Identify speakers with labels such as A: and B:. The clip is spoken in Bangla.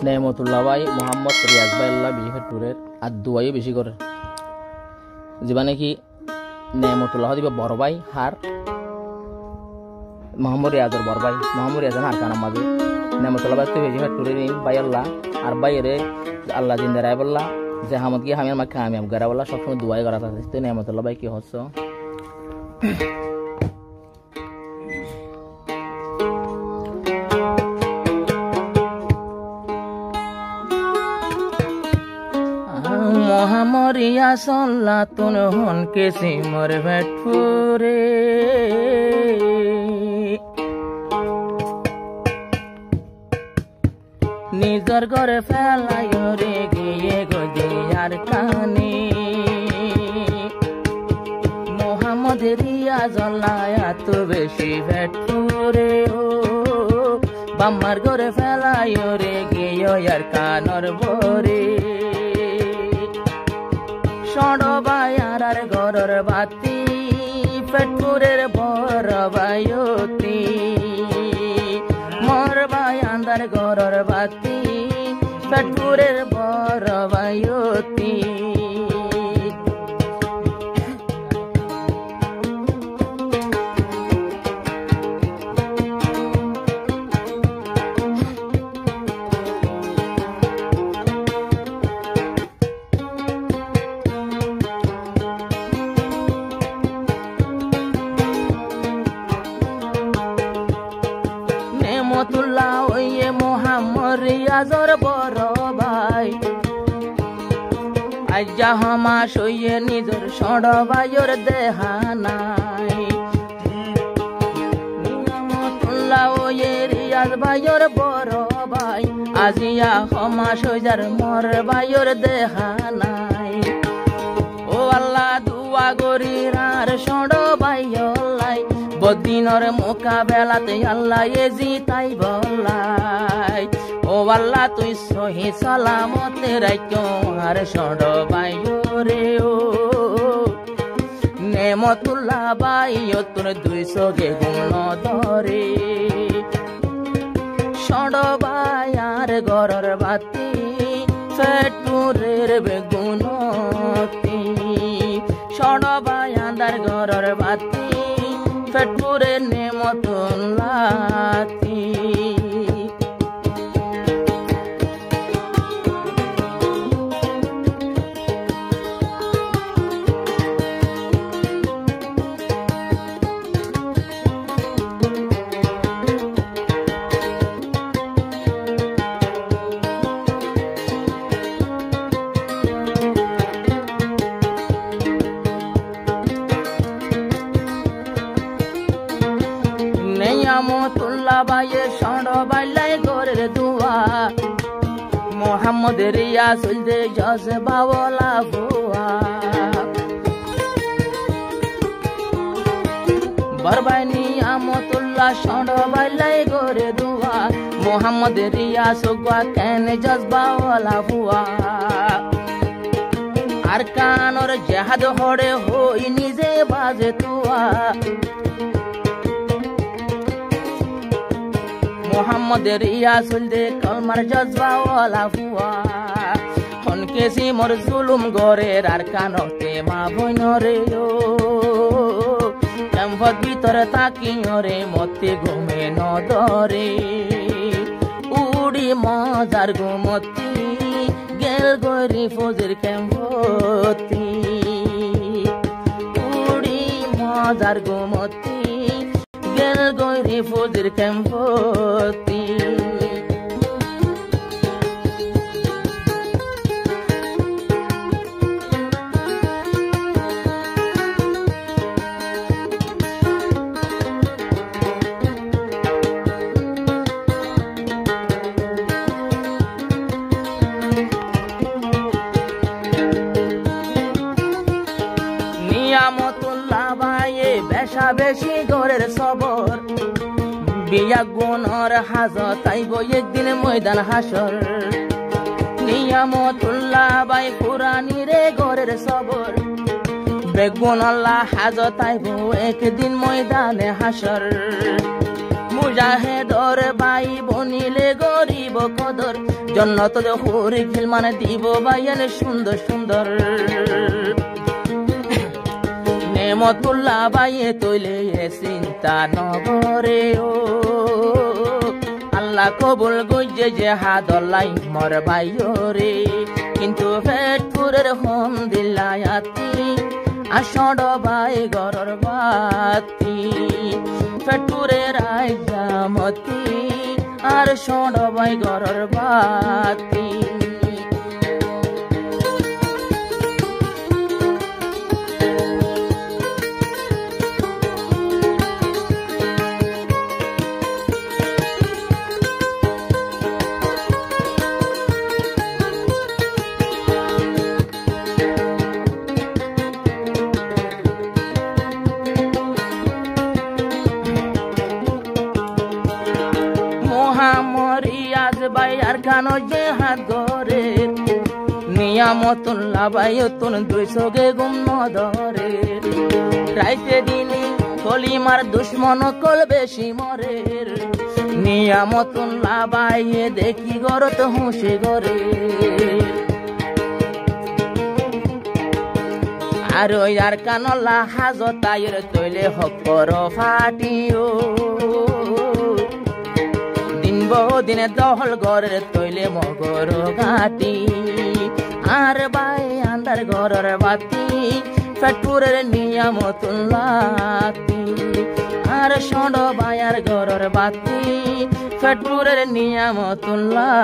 A: নেমতুল্লাহ ভাই মোহাম্মদ রিয়াজ ভাই আল্লাহ বিহেটুরের আর দুয়াই বেশি করে যেবা নাকি নেমতুল্লাহ দিবা বড় ভাই হার মোহাম্মদ রিয়াজের বড় ভাই মোহাম্মদ রিয়াজ হার কানার মাঝে নেমতুল্লাহ ভাই তো বেশি হেটুরের ভাই আল্লাহ আর বাইরে আল্লাহ জিন্দা রায় বললা যে হামদ গিয়ে আমি আমাকে কামিয়াব করা বললা সবসময় দুয়াই করা থাকে তো নেমতুল্লাহ ভাই কি হচ্ছে মোহাম্মরিয়া সল্লা তুন হন কেসি মোর ভেটপুরে নিজর ঘরে ফেলাই রে গিয়ে গদিয়ার কানে মোহাম্মদ রিয়া জল্লায়া তো বেশি ভেটপুরে ও বাম্মার ঘরে ফেলাই রে গিয়ে আর কানর বরে সড়বায়ার ঘরের বাতি পেটপুরের বড় বায়তি মর বায়ান্দার ঘরের বাতি পেটপুরের বড় বায়তি নেমতুল্লাহ ওয়ে মোহাম্মদ রিয়াজর বড় ভাই আজ্জা হামাস ওয়ে নিজর সড় ভাইয়ের দেহা নাই নেমতুল্লাহ ওয়ে রিয়াজ ভাইয়ের বড় ভাই আজিয়া হামাস ওয়ার মর ভাইয়ের দেহা নাই ও আল্লাহ দুয়া গরিরার সড় ভাইয়লাই বদিনর মোকাবেলাতে আল্লাহ এ জিতাই বলাই ও আল্লাহ তুই সহি সালামতে রাখো আর সড় বাইও রে ও নেমতুল্লাহ বাইও তোর 200 গে গুণ ধরে সড় বাইয়ার ঘরের বাতি পেটপুরের বেগুনতি সড় বায়াদার ঘরের বাতি পেটপুরে নেমতুল্লাহ নিয়ামতুল্লাহ ভাইয়ের সড় বাইলাই ঘরের দুয়া মোহাম্মদ রিয়া সুলদে জস বাবলা বুয়া বরবাই নিয়ামতুল্লাহ সড় বাইলাই ঘরে দুয়া মোহাম্মদ রিয়া সুগা কেন জস বাবলা বুয়া আর কানর জাহাদ হড়ে হই নিজে বাজে তুয়া মোহাম্মদ রিয়া সুলদে কলমার জজবা ওয়ালা ফুয়া হনকেসি মোর জুলুম গরের আর কানতে মা বইনরে ও ক্যাম্পত ভিতরে তাকিয়রে মতে ঘুমে নদরে উড়ি মজার ঘুমতি গেল গরি ফজর ক্যাম্পতি উড়ি মজার ঘুমতি গেল গরি ফজর ক্যাম্পতি নিয়ামতুল্লাহ ভাইয়ে বেশা বেশি ঘরের সবর বিয়া গুণর হাজত আইব একদিন ময়দান হাসর নিয়ামতুল্লাহ ভাই পুরানি রে ঘরের সবর বেগুন আল্লাহ হাজত আইব একদিন ময়দানে হাসর মুজাহিদর ভাই বনিলে গরিব কদর জন্নত হুরি গিলমান দিব বাইয়ানে সুন্দর সুন্দর নেমতুল্লাহ বাইয়ে তৈলে চিন্তা নগরে ও আল্লাহ কবুল গইজে যে হাদলাই মর বাইরে কিন্তু ফেটপুরের হোম দিলায়াতি আসড বাই গরর বাতি ফেটপুরের আইজামতি আর সড বাই গরর বাতি মরিয়াজ বাই আর খানো যে হাত গরে নিয়ামতুল্লাহ বাই তুন 200 গে গুম ধরে রাইতে দিনে কলিমার দুশ্মন কল বেশি মরে নিয়ামতুল্লাহ বাই দেখি গরত হুঁশে গরে আর ওই আর কানলা হাজতায়ের তৈলে হকর ফাটিও দিনে দহল গরের তৈলে মগর ঘাটি আর বাই আন্দার গরের বাতি ফেটপুরের নিয়ামতুল্লাহ আর সড বায়ার গরের বাতি ফেটপুরের নিয়ামতুল্লাহ